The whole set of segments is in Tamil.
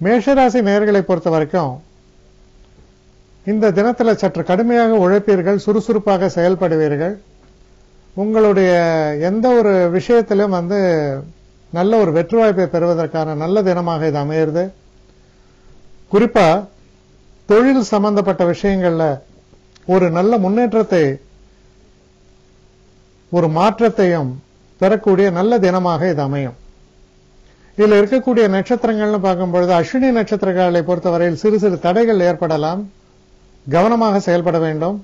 மேஷராசி நேயர்களை பொறுத்த வரைக்கும் இந்த தினத்தில் சற்று கடுமையாக உழைப்பீர்கள், சுறுசுறுப்பாக செயல்படுவீர்கள். உங்களுடைய எந்த ஒரு விஷயத்திலும் நல்ல ஒரு வெற்றி வாய்ப்பை பெறுவதற்கான நல்ல தினமாக இது அமையிறது. குறிப்பா தொழில் சம்பந்தப்பட்ட விஷயங்கள்ல ஒரு நல்ல முன்னேற்றத்தை, ஒரு மாற்றத்தையும் பெறக்கூடிய நல்ல தினமாக இது அமையும். இதுல இருக்கக்கூடிய நட்சத்திரங்கள்னு பார்க்கும்பொழுது அஸ்வினி நட்சத்திரங்களை பொறுத்தவரையில் சிறு சிறு தடைகள் ஏற்படலாம், கவனமாக செயல்பட வேண்டும்.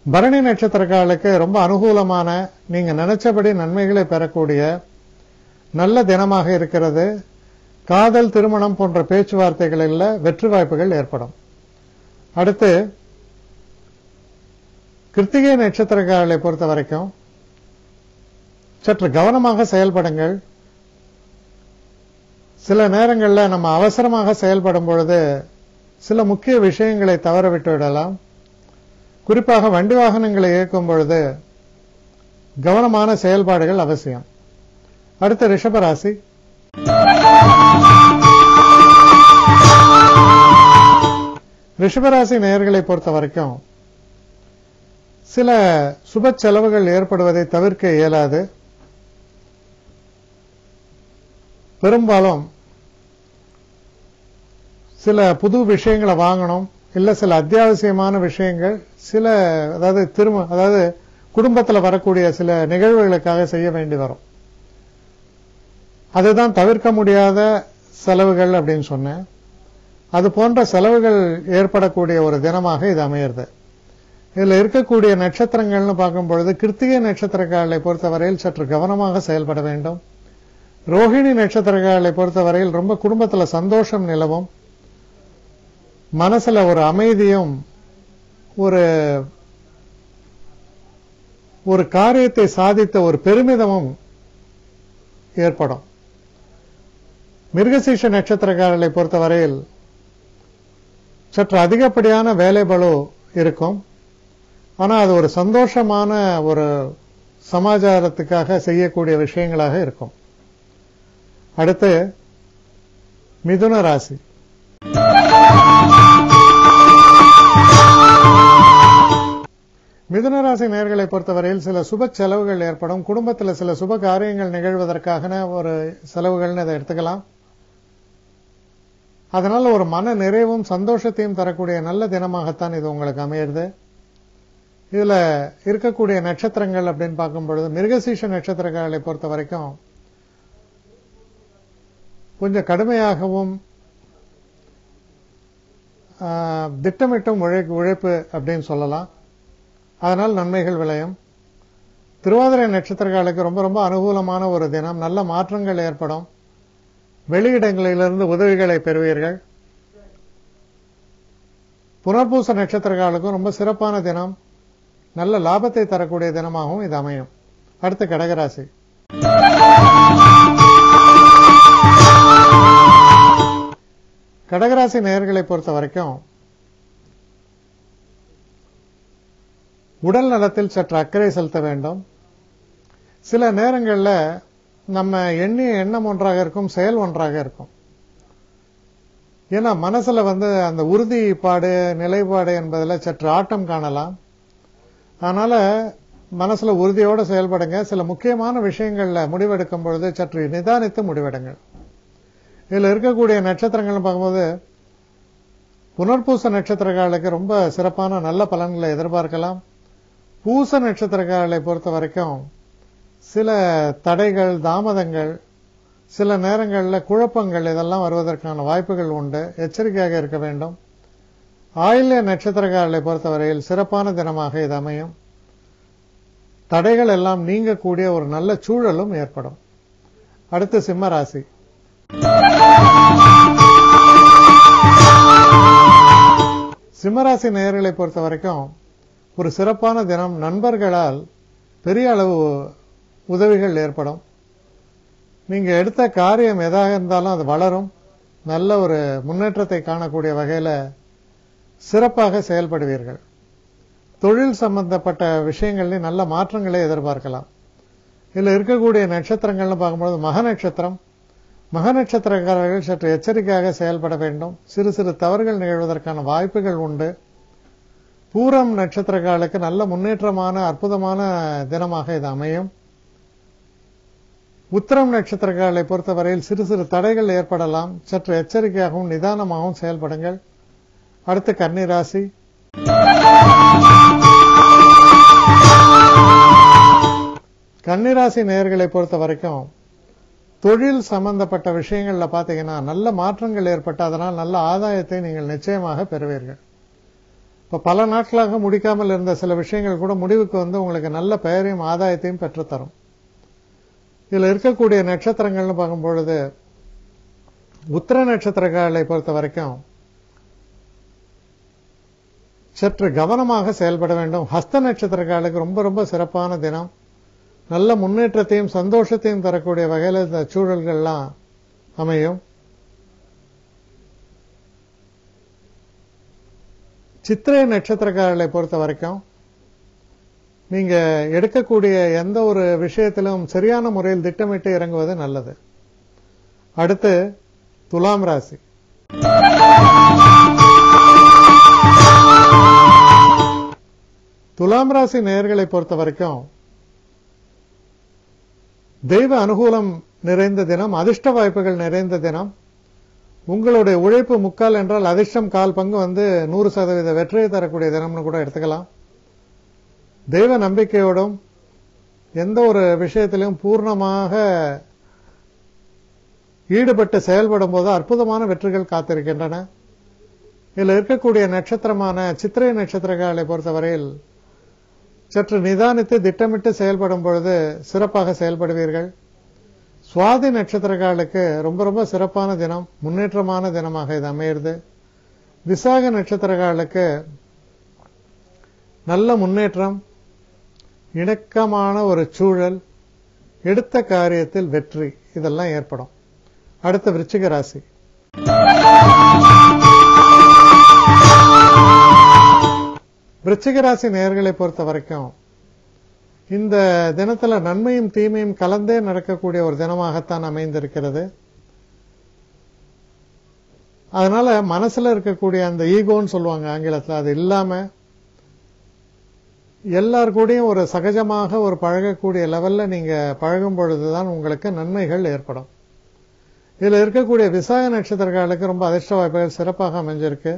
பரணி நட்சத்திரக்காரர்களுக்கு ரொம்ப அனுகூலமான, நீங்க நினைச்சபடி நன்மைகளை பெறக்கூடிய நல்ல தினமாக இருக்கிறது. காதல், திருமணம் போன்ற பேச்சுவார்த்தைகளில் வெற்றி வாய்ப்புகள் ஏற்படும். அடுத்து கிருத்திகை நட்சத்திரக்காரர்களை பொறுத்த வரைக்கும் சற்று கவனமாக செயல்படுங்கள். சில நேரங்களில் நம்ம அவசரமாக செயல்படும் பொழுது சில முக்கிய விஷயங்களை தவற விட்டு விடலாம். குறிப்பாக வண்டி வாகனங்களை இயக்கும் பொழுது கவனமான செயல்பாடுகள் அவசியம். அடுத்த ரிஷபராசி. ரிஷபராசி நேயர்களை பொறுத்த வரைக்கும் சில சுப செலவுகள் ஏற்படுவதை தவிர்க்க இயலாது. பெரும்பாலும் சில புது விஷயங்களை வாங்கணும், இல்ல சில அத்தியாவசியமான விஷயங்கள், சில அதாவது குடும்பத்தில் வரக்கூடிய சில நிகழ்வுகளுக்காக செய்ய வேண்டி வரும். அதுதான் தவிர்க்க முடியாத செலவுகள் அப்படின்னு சொன்னேன். அது போன்ற செலவுகள் ஏற்படக்கூடிய ஒரு தினமாக இது அமையிறது. இதுல இருக்கக்கூடிய நட்சத்திரங்கள்னு பார்க்கும் பொழுது கிருத்திகை நட்சத்திரக்காரர்களை பொறுத்தவரையில் சற்று கவனமாக செயல்பட வேண்டும். ரோஹிணி நட்சத்திரக்காரர்களை பொறுத்தவரையில் ரொம்ப குடும்பத்தில் சந்தோஷம் நிலவும், மனசுல ஒரு அமைதியும், ஒரு காரியத்தை சாதித்த ஒரு பெருமிதமும் ஏற்படும். மிருகசீஷ நட்சத்திரக்காரர்களை பொறுத்தவரையில் சற்று அதிகப்படியான வேலை பளு இருக்கும். ஆனா அது ஒரு சந்தோஷமான ஒரு சமாச்சாரத்துக்காக செய்யக்கூடிய விஷயங்களாக இருக்கும். அடுத்து மிதுன ராசி. மிதுன ராசி நேயர்களை பொறுத்தவரையில் சில சுப செலவுகள் ஏற்படும். குடும்பத்தில் சில சுப காரியங்கள் நிகழ்வதற்கான ஒரு செலவுகள்னு அதை எடுத்துக்கலாம். அதனால ஒரு மன நிறைவும் சந்தோஷத்தையும் தரக்கூடிய நல்ல தினமாகத்தான் இது உங்களுக்கு அமையிறது. இதுல இருக்கக்கூடிய நட்சத்திரங்கள் அப்படின்னு பார்க்கும் பொழுது மிருகசீஷ நட்சத்திரங்களை பொறுத்த வரைக்கும் கொஞ்சம் கடுமையாகவும் திட்டமிட்டும் உழைப்பு அப்படின்னு சொல்லலாம். அதனால் நன்மைகள் விளையும். திருவாதிரை நட்சத்திரங்களுக்கு ரொம்ப ரொம்ப அனுகூலமான ஒரு தினம், நல்ல மாற்றங்கள் ஏற்படும். வெளியிடங்களிலிருந்து உதவிகளை பெறுவீர்கள். புனர்பூச நட்சத்திரங்களுக்கும் ரொம்ப சிறப்பான தினம், நல்ல லாபத்தை தரக்கூடிய தினமாகவும் இது அமையும். அடுத்து கடகராசி. கடகராசி நேயர்களை பொறுத்த வரைக்கும் உடல் நலத்தில் சற்று அக்கறை செலுத்த வேண்டும். சில நேரங்களில் நம்ம எண்ணிய எண்ணம் ஒன்றாக இருக்கும், செயல் ஒன்றாக இருக்கும். ஏன்னா மனசுல அந்த உறுதிப்பாடு, நிலைப்பாடு என்பதில் சற்று ஆட்டம் காணலாம். அதனால மனசுல உறுதியோடு செயல்படுங்க. சில முக்கியமான விஷயங்கள்ல முடிவெடுக்கும் பொழுது சற்று நிதானித்து முடிவெடுங்கள். இதுல இருக்கக்கூடிய நட்சத்திரங்கள் பார்க்கும்போது புனர்பூச நட்சத்திரங்களுக்கு ரொம்ப சிறப்பான நல்ல பலன்களை எதிர்பார்க்கலாம். பூச நட்சத்திரங்களை பொறுத்த வரைக்கும் சில தடைகள், தாமதங்கள், சில நேரங்களில் குழப்பங்கள் இதெல்லாம் வருவதற்கான வாய்ப்புகள் உண்டு. எச்சரிக்கையாக இருக்க வேண்டும். ஆயில்ய நட்சத்திரங்களை பொறுத்தவரையில் சிறப்பான தினமாக இது அமையும். தடைகள் எல்லாம் நீங்கக்கூடிய ஒரு நல்ல சூழலும் ஏற்படும். அடுத்து சிம்ம ராசி. சிம்மராசி நேயர்களை பொறுத்த வரைக்கும் ஒரு சிறப்பான தினம். நண்பர்களால் பெரிய அளவு உதவிகள் ஏற்படும். நீங்க எடுத்த காரியம் எதாக இருந்தாலும் அது வளரும். நல்ல ஒரு முன்னேற்றத்தை காணக்கூடிய வகையில் சிறப்பாக செயல்படுவீர்கள். தொழில் சம்பந்தப்பட்ட விஷயங்களில் நல்ல மாற்றங்களை எதிர்பார்க்கலாம். இதில் இருக்கக்கூடிய நட்சத்திரங்கள்னு பார்க்கும்போது மக நட்சத்திரம், மக நட்சத்திரக்காரர்கள் சற்று எச்சரிக்கையாக செயல்பட வேண்டும். சிறு சிறு தவறுகள் நிகழ்வதற்கான வாய்ப்புகள் உண்டு. பூரம் நட்சத்திரக்காரர்களுக்கு நல்ல முன்னேற்றமான அற்புதமான தினமாக இது அமையும். உத்திரம் நட்சத்திரக்காரர்களை பொறுத்தவரையில் சிறு சிறு தடைகள் ஏற்படலாம். சற்று எச்சரிக்கையாகவும் நிதானமாகவும் செயல்படுங்கள். அடுத்து கன்னிராசி. கன்னிராசி நேயர்களை பொறுத்த வரைக்கும் தொழில் சம்பந்தப்பட்ட விஷயங்கள்ல பாத்தீங்கன்னா நல்ல மாற்றங்கள் ஏற்பட்டு அதனால் நல்ல ஆதாயத்தை நீங்கள் நிச்சயமாக பெறுவீர்கள். இப்ப பல நாட்களாக முடிக்காமல் இருந்த சில விஷயங்கள் கூட முடிவுக்கு வந்து உங்களுக்கு நல்ல பெயரையும் ஆதாயத்தையும் பெற்றுத்தரும். இதுல இருக்கக்கூடிய நட்சத்திரங்கள்னு பார்க்கும் பொழுது உத்திர நட்சத்திரக்காரர்களை பொறுத்த வரைக்கும் சற்று கவனமாக செயல்பட வேண்டும். ஹஸ்த நட்சத்திரக்காரர்களுக்கு ரொம்ப ரொம்ப சிறப்பான தினம். நல்ல முன்னேற்றத்தையும் சந்தோஷத்தையும் தரக்கூடிய வகையில் இந்த சூழல்கள்லாம் அமையும். சித்திரை நட்சத்திரக்காரர்களை பொறுத்த வரைக்கும் நீங்க எடுக்கக்கூடிய எந்த ஒரு விஷயத்திலும் சரியான முறையில் திட்டமிட்டு இறங்குவது நல்லது. அடுத்து துலாம் ராசி. துலாம் ராசி நேயர்களை பொறுத்த வரைக்கும் தெய்வ அனுகூலம் நிறைந்த தினம், அதிர்ஷ்ட வாய்ப்புகள் நிறைந்த தினம். உங்களுடைய உழைப்பு முக்கால் என்றால் அதிர்ஷ்டம் கால் பங்கு வந்து 100% வெற்றியை தரக்கூடிய தினம்னு கூட எடுத்துக்கலாம். தெய்வ நம்பிக்கையோடும் எந்த ஒரு விஷயத்திலும் பூர்ணமாக ஈடுபட்டு செயல்படும் போது அற்புதமான வெற்றிகள் காத்திருக்கின்றன. இதில் இருக்கக்கூடிய நட்சத்திரமான சித்திரை நட்சத்திரங்களை பொறுத்தவரையில் சற்று நிதானித்து திட்டமிட்டு செயல்படும் பொழுது சிறப்பாக செயல்படுவீர்கள். சுவாதி நட்சத்திரக்காரர்களுக்கு ரொம்ப ரொம்ப சிறப்பான தினம், முன்னேற்றமான தினமாக இது அமைகிறது. விசாக நட்சத்திரக்காரர்களுக்கு நல்ல முன்னேற்றம், இணக்கமான ஒரு சூழல், எடுத்த காரியத்தில் வெற்றி இதெல்லாம் ஏற்படும். அடுத்த விருச்சிக ராசி. விருச்சிக ராசி நேயர்களை பொறுத்த வரைக்கும் இந்த தினத்துல நன்மையும் தீமையும் கலந்தே நடக்கக்கூடிய ஒரு தினமாகத்தான் அமைந்திருக்கிறது. அதனால மனசுல இருக்கக்கூடிய அந்த ஈகோன்னு சொல்லுவாங்க ஆங்கிலத்தில், அது இல்லாம எல்லாருக்கூடையும் ஒரு சகஜமாக ஒரு பழகக்கூடிய லெவல்ல நீங்க பழகும் பொழுதுதான் உங்களுக்கு நன்மைகள் ஏற்படும். இதுல இருக்கக்கூடிய விசாக நட்சத்திரக்காரர்களுக்கு ரொம்ப அதிர்ஷ்ட வாய்ப்புகள் சிறப்பாக அமைஞ்சிருக்கு.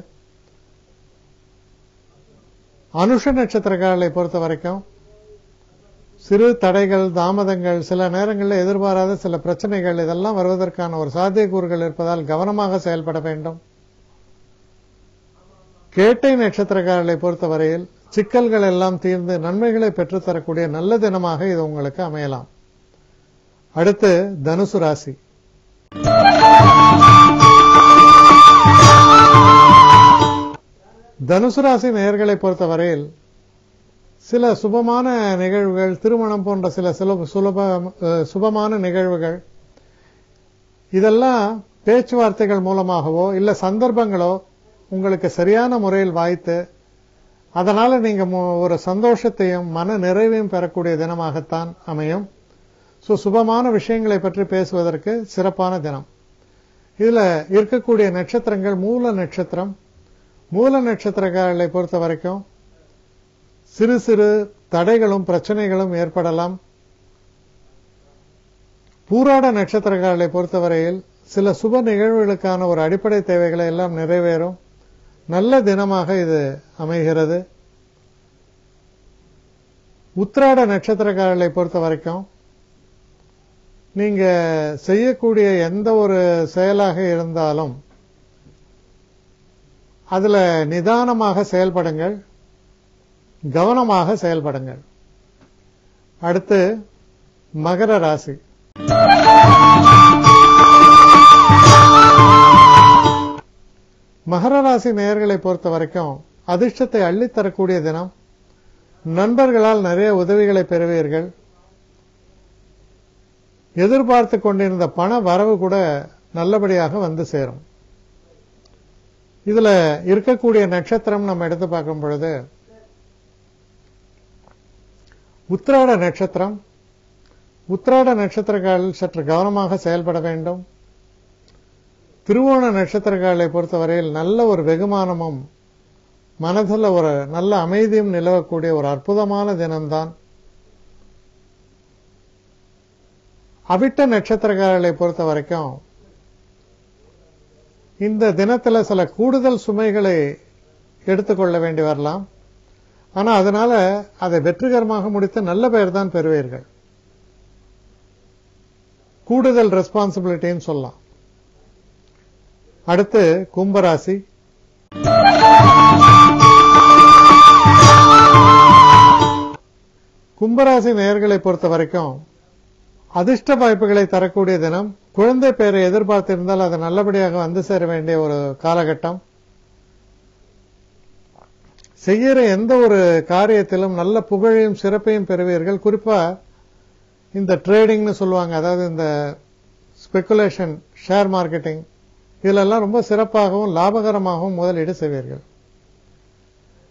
அனுஷ நட்சத்திரக்காரர்களை பொறுத்த வரைக்கும் சிறு தடைகள், தாமதங்கள், சில நேரங்களில் எதிர்பாராத சில பிரச்சனைகள் இதெல்லாம் வருவதற்கான ஒரு சாத்தியக்கூறுகள் இருப்பதால் கவனமாக செயல்பட வேண்டும். கேட்டை நட்சத்திரக்காரர்களை பொறுத்தவரையில் சிக்கல்கள் எல்லாம் தீர்ந்து நன்மைகளை பெற்றுத்தரக்கூடிய நல்ல தினமாக இது உங்களுக்கு அமையலாம். அடுத்து தனுசு ராசி. தனுசு ராசி நேயர்களை பொறுத்தவரையில் சில சுபமான நிகழ்வுகள், திருமணம் போன்ற சில சுபமான நிகழ்வுகள் இதெல்லாம் பேச்சுவார்த்தைகள் மூலமாகவோ இல்ல சந்தர்ப்பங்களோ உங்களுக்கு சரியான முறையில் வாய்த்து அதனால நீங்க ஒரு சந்தோஷத்தையும் மன நிறைவையும் பெறக்கூடிய தினமாகத்தான் அமையும். சுபமான விஷயங்களை பற்றி பேசுவதற்கு சிறப்பான தினம். இதுல இருக்கக்கூடிய நட்சத்திரங்கள் மூல நட்சத்திரம். மூல நட்சத்திரக்காரர்களை பொறுத்த வரைக்கும் சிறு சிறு தடைகளும் பிரச்சனைகளும் ஏற்படலாம். பூராட நட்சத்திரக்காரர்களை பொறுத்தவரையில் சில சுப நிகழ்வுகளுக்கான ஒரு அடிப்படை தேவைகளை எல்லாம் நிறைவேறும் நல்ல தினமாக இது அமைகிறது. உத்திராட நட்சத்திரக்காரர்களை பொறுத்த வரைக்கும் நீங்க செய்யக்கூடிய எந்த ஒரு செயலாக இருந்தாலும் அதுல நிதானமாக செயல்படுங்கள், கவனமாக செயல்படுங்கள். அடுத்து மகர ராசி. மகர ராசி நேயர்களை பொறுத்த வரைக்கும் அதிர்ஷ்டத்தை அள்ளித்தரக்கூடிய தினம். நண்பர்களால் நிறைய உதவிகளை பெறுவீர்கள். எதிர்பார்த்து கொண்டிருந்த பண வரவு கூட நல்லபடியாக வந்து சேரும். இதுல இருக்கக்கூடிய நட்சத்திரம் நம்ம எடுத்து பார்க்கும் பொழுது உத்திராட நட்சத்திரம். உத்திராட நட்சத்திரக்காரர்கள் சற்று கவனமாக செயல்பட வேண்டும். திருவோண நட்சத்திரக்காரர்களை பொறுத்தவரையில் நல்ல ஒரு வெகுமானமும் மனதில் ஒரு நல்ல அமைதியும் நிலவக்கூடிய ஒரு அற்புதமான தினம்தான். அவிட்ட நட்சத்திரக்காரர்களை பொறுத்த வரைக்கும் இந்த தினத்தில் சில கூடுதல் சுமைகளை எடுத்துக்கொள்ள வேண்டி வரலாம். ஆனா அதனால அதை வெற்றிகரமாக முடித்து நல்ல பெயர் தான் பெறுவீர்கள். கூடுதல் ரெஸ்பான்சிபிலிட்டின்னு சொல்லலாம். அடுத்து கும்பராசி. கும்பராசி நேயர்களை பொறுத்த வரைக்கும் அதிர்ஷ்ட வாய்ப்புகளை தரக்கூடிய தினம். குழந்தை பெயரை எதிர்பார்த்திருந்தால் அது நல்லபடியாக வந்து சேர வேண்டிய ஒரு காலகட்டம். செய்கிற எந்த ஒரு காரியத்திலும் நல்ல புகழையும் சிறப்பையும் பெறுவீர்கள். குறிப்பா இந்த ட்ரேடிங்னு சொல்லுவாங்க, அதாவது இந்த ஸ்பெகுலேஷன், ஷேர் மார்க்கெட்டிங், இதெல்லாம் ரொம்ப சிறப்பாகவும் லாபகரமாகவும் முதலீடு செய்வீர்கள்.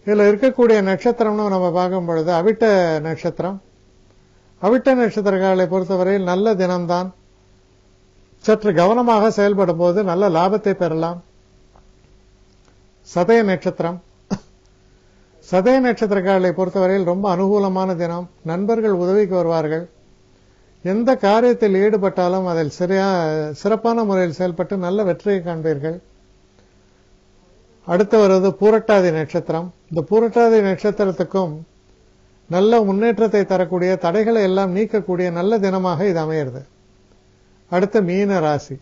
இதுல இருக்கக்கூடிய நட்சத்திரம்னு நம்ம பார்க்கும் பொழுது அவிட்ட நட்சத்திரம். அவிட்ட நட்சத்திரக்காரர்களை பொறுத்தவரையில் நல்ல தினம்தான். சற்று கவனமாக செயல்படும் போது நல்ல லாபத்தை பெறலாம். சதய நட்சத்திரம். சதய நட்சத்திரக்காரர்களை பொறுத்தவரையில் ரொம்ப அனுகூலமான தினம். நண்பர்கள் உதவிக்கு வருவார்கள். எந்த காரியத்தில் ஈடுபட்டாலும் அதில் சிறப்பான முறையில் செயல்பட்டு நல்ல வெற்றியை காண்பீர்கள். அடுத்து வருவது பூரட்டாதி நட்சத்திரம். இந்த பூரட்டாதி நட்சத்திரத்துக்கும் நல்ல முன்னேற்றத்தை தரக்கூடிய, தடைகளை எல்லாம் நீக்கக்கூடிய நல்ல தினமாக இது அமைகிறது. அடுத்து மீன ராசி.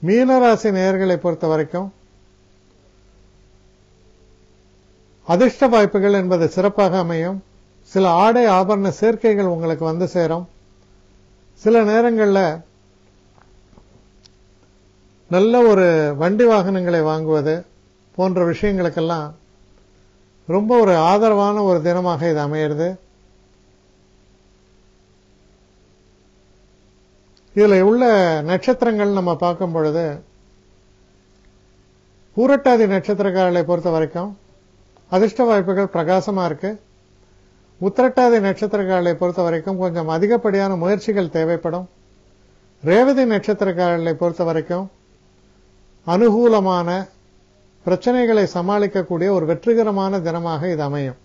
மீனராசி நேயர்களை பொறுத்த வரைக்கும் அதிர்ஷ்ட வாய்ப்புகள் என்பது சிறப்பாக அமையும். சில ஆடை ஆபரண சேர்க்கைகள் உங்களுக்கு வந்து சேரும். சில நேரங்களில் நல்ல ஒரு வண்டி வாகனங்களை வாங்குவது போன்ற விஷயங்களுக்கெல்லாம் ரொம்ப ஒரு ஆதரவான ஒரு தினமாக இது அமைகிறது. இதுல உள்ள நட்சத்திரங்கள் நம்ம பார்க்கும் பொழுது பூரட்டாதி நட்சத்திரக்காரர்களை பொறுத்த வரைக்கும் அதிர்ஷ்ட வாய்ப்புகள் பிரகாசமா இருக்கு. உத்திரட்டாதி நட்சத்திரக்காரர்களை பொறுத்த வரைக்கும் கொஞ்சம் அதிகப்படியான முயற்சிகள் தேவைப்படும். ரேவதி நட்சத்திரக்காரர்களை பொறுத்த வரைக்கும் அனுகூலமான பிரச்சனைகளை சமாளிக்கக்கூடிய ஒரு வெற்றிகரமான தினமாக இது அமையும்.